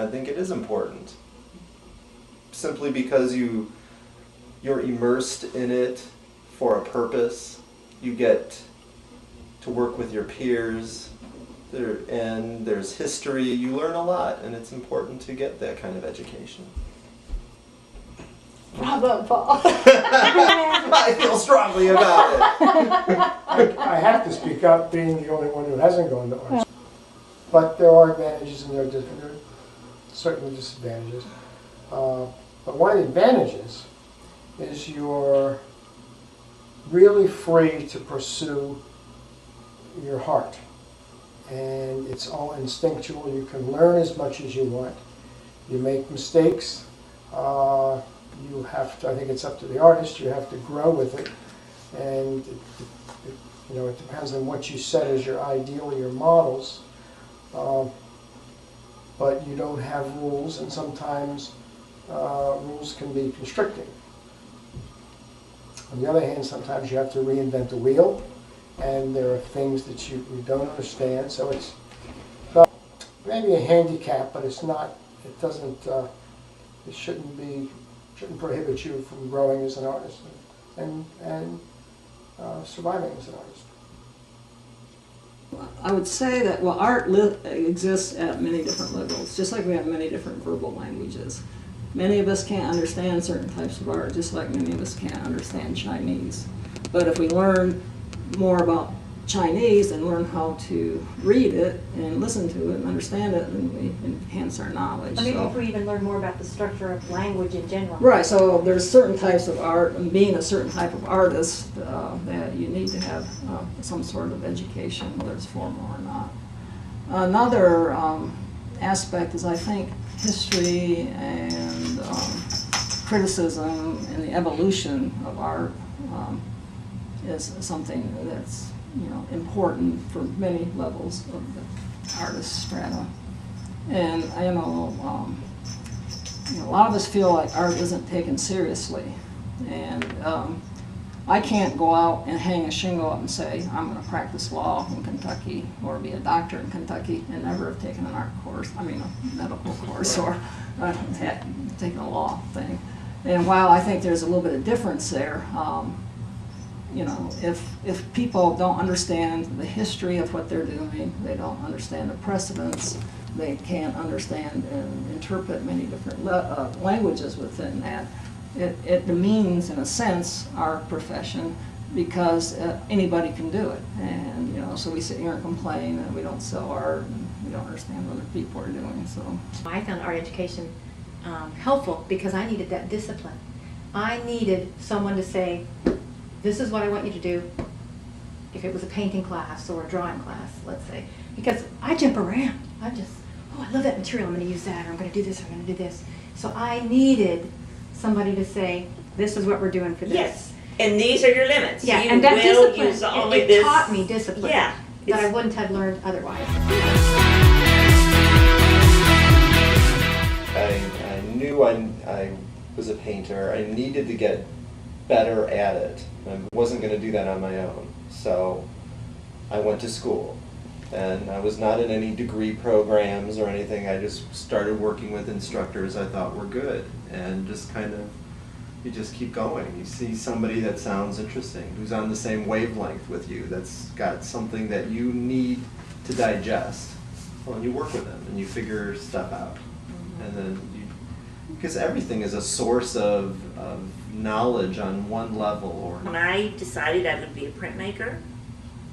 I think it is important. Simply because you're immersed in it for a purpose. You get to work with your peers, and there's history. You learn a lot, and it's important to get that kind of education. Bravo, Paul. I feel strongly about it. I have to speak up, being the only one who hasn't gone to art school. But there are advantages and there are certainly disadvantages. But one of the advantages is you're really free to pursue your heart. And it's all instinctual. You can learn as much as you want. You make mistakes. You have to, I think it's up to the artist, you have to grow with it. And it depends on what you set as your ideal, your models. But you don't have rules, and sometimes rules can be constricting. On the other hand, sometimes you have to reinvent the wheel, and there are things that you don't understand. So it's maybe a handicap, but it's not. It doesn't. It shouldn't prohibit you from growing as an artist and surviving as an artist. I would say that, well, art exists at many different levels, just like we have many different verbal languages. Many of us can't understand certain types of art, just like many of us can't understand Chinese. But if we learn more about Chinese and learn how to read it and listen to it and understand it, then we enhance our knowledge. I mean, if we even learn more about the structure of language in general. Right, so there's certain types of art, and being a certain type of artist, that you need to have some sort of education, whether it's formal or not. Another aspect is, I think, history and criticism and the evolution of art is something that's important for many levels of the artist strata. And I know, a lot of us feel like art isn't taken seriously. And I can't go out and hang a shingle up and say, I'm going to practice law in Kentucky or be a doctor in Kentucky and never have taken an art course, a medical course, or taken a law thing. And while I think there's a little bit of difference there, if people don't understand the history of what they're doing, they don't understand the precedents, they can't understand and interpret many different languages within that. It demeans, in a sense, our profession, because anybody can do it. And so we sit here and complain that we don't sell art and we don't understand what other people are doing. So I found art education helpful because I needed that discipline. I needed someone to say, this is what I want you to do, if it was a painting class or a drawing class, let's say. Because I jump around. I love that material, I'm going to use that, or I'm going to do this, or I'm going to do this. So I needed somebody to say, this is what we're doing for this. Yes, and these are your limits. Yeah, you and that will discipline, use only it taught me discipline yeah, that I wouldn't have learned otherwise. I knew I was a painter. I needed to get better at it. I wasn't going to do that on my own. So I went to school. And I was not in any degree programs or anything. I just started working with instructors I thought were good. And just you just keep going. You see somebody that sounds interesting, who's on the same wavelength with you, that's got something that you need to digest. Well, and you work with them and you figure stuff out. And then because everything is a source of knowledge on one level. When I decided I would be a printmaker,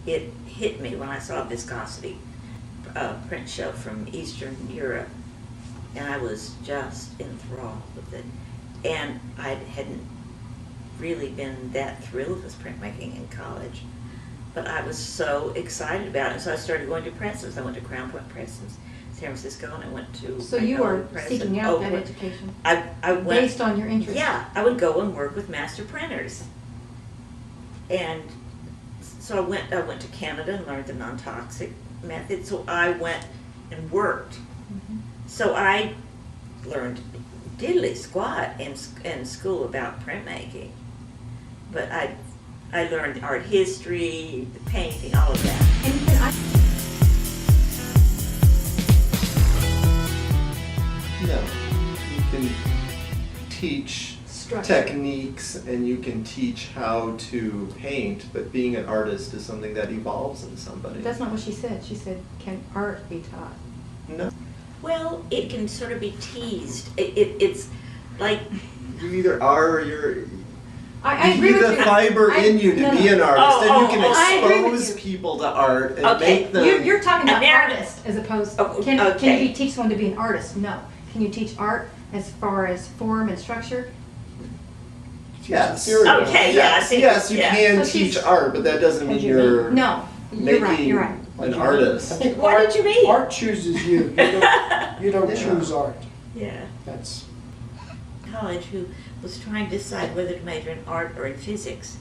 it hit me when I saw a viscosity print show from Eastern Europe, and I was just enthralled with it. And I hadn't really been that thrilled with printmaking in college, but I was so excited about it. So I started going to presses. I went to Crown Point Presses, San Francisco, and I went to So you were seeking out that education I went, based on your interest? Yeah, I would go and work with master printers. And so I went to Canada and learned the non-toxic method. So I went and worked. Mm-hmm. So I learned diddly squat in school about printmaking. But I learned art history, the painting, all of that. And teach Structure. techniques and you can teach how to paint, but being an artist is something that evolves in somebody. That's not what she said. She said, can art be taught? No. Well, it can sort of be teased. It's like, You either are or you're. I You agree need with the you. fiber in you to no, be no. an artist, and you can I agree with expose you. people to art and Okay, make them. You're talking about And now- artist as opposed, Oh, can okay. you teach someone to be an artist? No. Can you teach art as far as form and structure? Yes. Theory. Okay, yeah, I think- Yes, you yeah. can So teach she's- art, but that doesn't mean you're No, you're right, making you're right. an I artist. think What art- did you mean? Art chooses you. You don't Yeah. choose art. yeah, That's, college who was trying to decide whether to major in art or in physics.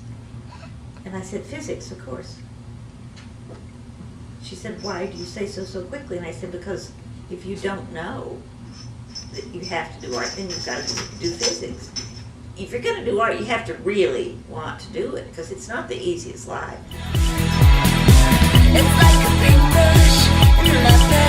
And I said, physics, of course. She said, why do you say so quickly? And I said, because if you don't know that you have to do art, then you've got to do physics. If you're going to do art, you have to really want to do it, because it's not the easiest life. It's like a paintbrush in the